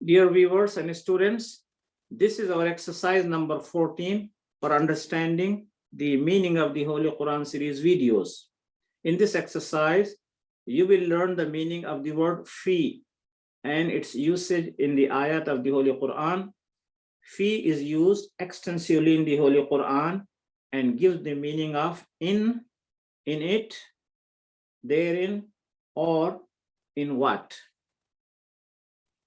Dear viewers and students, this is our exercise number 14 for understanding the meaning of the Holy Quran series videos. In this exercise, you will learn the meaning of the word fi and its usage in the ayat of the Holy Quran. Fi is used extensively in the Holy Quran and gives the meaning of in it, therein, or in what.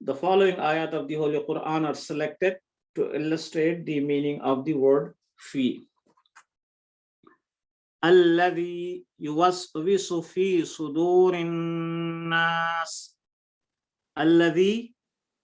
The following ayat of the Holy Quran are selected to illustrate the meaning of the word fi. الذي يوسوس في صدور الناس. الذي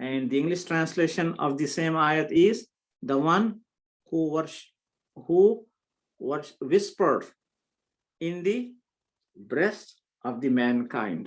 And the English translation of the same ayat is the one who whispered in the breast of the mankind.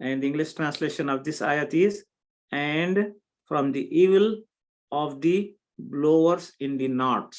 And the English translation of this ayat is, and from the evil of the blowers in the knots.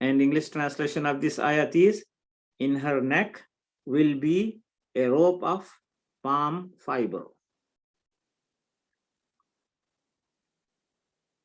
And English translation of this ayat is, in her neck will be a rope of palm fiber.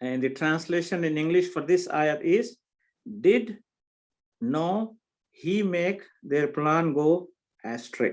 And the translation in English for this ayat is, did no he make their plan go astray.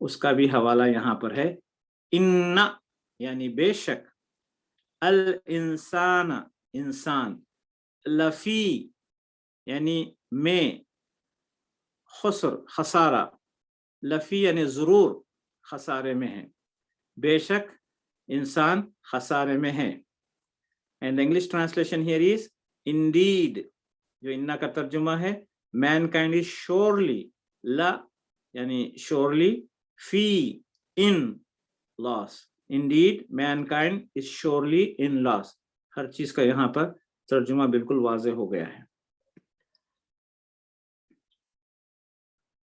اس کا بھی حوالہ یہاں پر ہے. ان یعنی بے شک, الانسان انسان, لفی یعنی میں, خسر خسارہ, لفی یعنی ضرور خسارے میں ہے, بے شک انسان خسارے میں ہے. And the English translation here is indeed, جو اننا کا ترجمہ ہے, mankind is surely, la یعنی surely, فی in loss, indeed mankind is surely in loss. ہر چیز کا یہاں پر ترجمہ بالکل واضح ہو گیا ہے.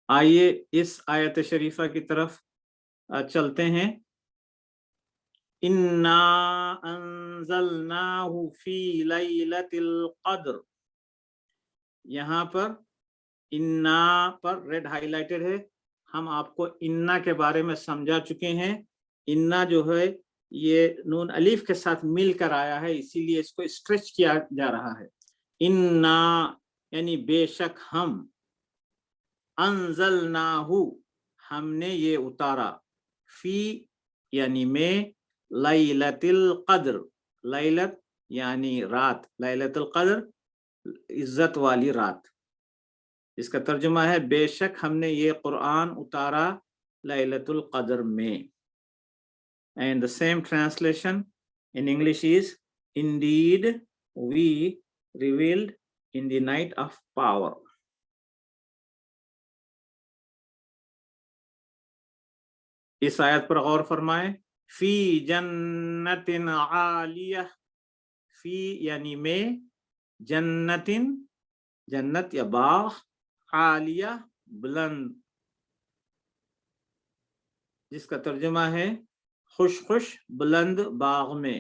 آئیے اس آیت شریفہ کی طرف چلتے ہیں. اِنَّا أَنزَلْنَاهُ فِي لَيْلَةِ الْقَدْرِ, یہاں پر اِنَّا پر ریڈ ہائی لائٹڈ ہے. ہم آپ کو اِنَّا کے بارے میں سمجھا چکے ہیں. اِنَّا جو ہے یہ نون الف کے ساتھ مل کر آیا ہے, اسی لیے اس کو اسٹریچ کیا جا رہا ہے. اِنَّا یعنی بے شک ہم, انزلناہ ہم نے یہ اتارا, فی یعنی میں, لیلۃ القدر, لیلت یعنی رات, لیلۃ القدر عزت والی رات. اس کا ترجمہ ہے بے شک ہم نے یہ قرآن اتارا لیلۃ القدر میں. And the same translation in English is indeed we revealed in the night of power. اس آیت پر غور فرمائیں. فی جنت عالیہ, فی یعنی میں, جنت جنت یا باغ, عالیہ بلند, جس کا ترجمہ ہے خوش خوش بلند باغ میں.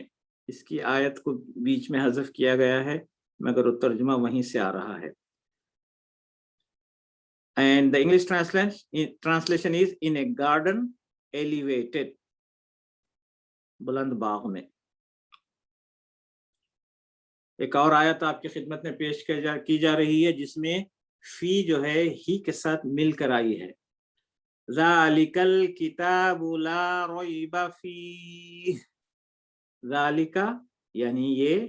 اس کی آیت کو بیچ میں حذف کیا گیا ہے مگر وہ ترجمہ وہیں سے آ رہا ہے. And the English translation is in a garden elevated, بلند باغ میں. ایک اور آیت آپ کی خدمت میں پیش کی جا رہی ہے جس میں فی جو ہے ہی کے ساتھ مل کر آئی ہے. ذالک الکتاب لا ریب فیہ, ذالک یعنی یہ,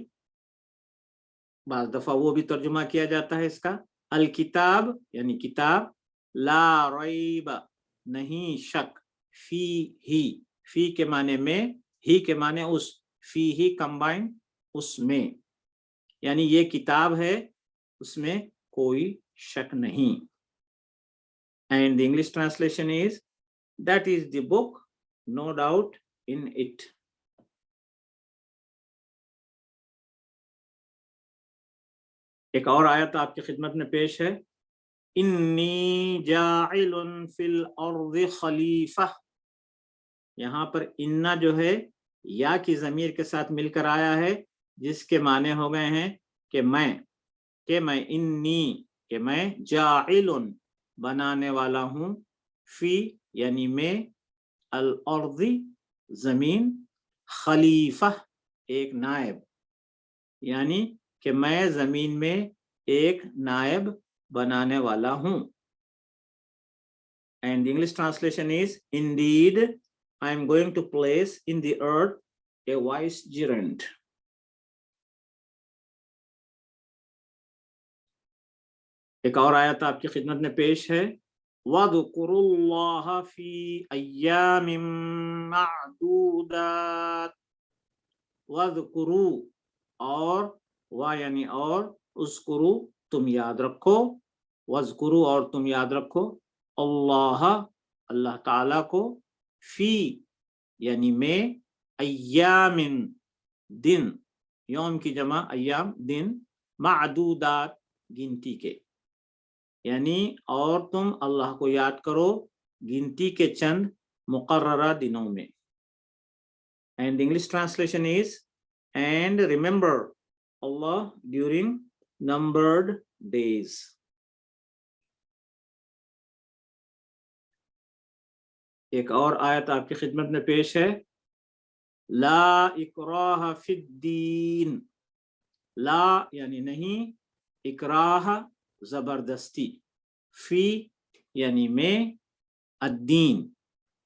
بعض دفعہ وہ بھی ترجمہ کیا جاتا ہے اس کا, الکتاب یعنی کتاب, لا ریب نہیں شک, فی ہی, فی کے معنی میں, ہی کے معنی اس, فی ہی کمبائن اس میں, یعنی یہ کتاب ہے اس میں کوئی شک نہیں. And the English translation is that is the book, no doubt in it. ایک اور آیت آپ کی خدمت میں پیش ہے. انی جاعل فی الارض خلیفہ, یہاں پر انا جو ہے یا کی ضمیر کے ساتھ مل کر آیا ہے جس کے معنی ہو گئے ہیں کہ میں, انی کہ میں, جاعل بنانے والا ہوں, فی یعنی میں, الارض زمین, خلیفہ ایک نائب, یعنی کہ میں زمین میں ایک نائب بنانے والا ہوں. And the English translation is indeed I am going to place in the earth a vicegerent. ایک اور آیت آپ کی خدمت میں پیش ہے. وَاذْكُرُوا اللَّهَ فِي أَيَّامٍ مَعْدُودَاتٍ, وَاذْكُرُوا اور, وا یعنی اور, اذکروا تم یاد رکھو, وَاذْكُرُوا اور تم یاد رکھو, اللہ اللہ تعالیٰ کو, فی یعنی میں, ایامن دن, یوم کی جمع ایام دن, معدودات گنتی کے, یعنی اور تم اللہ کو یاد کرو گنتی کے چند مقررہ دنوں میں. And the English translation is and remember Allah during numbered days. ایک اور آیت آپ کی خدمت میں پیش ہے. لا اکراہ فی الدین, لا یعنی نہیں, اکراہ زبردستی, فی یعنی میں, الدین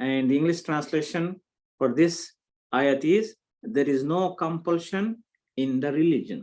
And the English translation for this ayat is, there is no compulsion in the religion.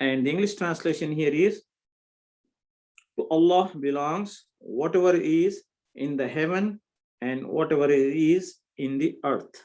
And the English translation here is, to Allah belongs whatever is in the heaven and whatever is in the earth.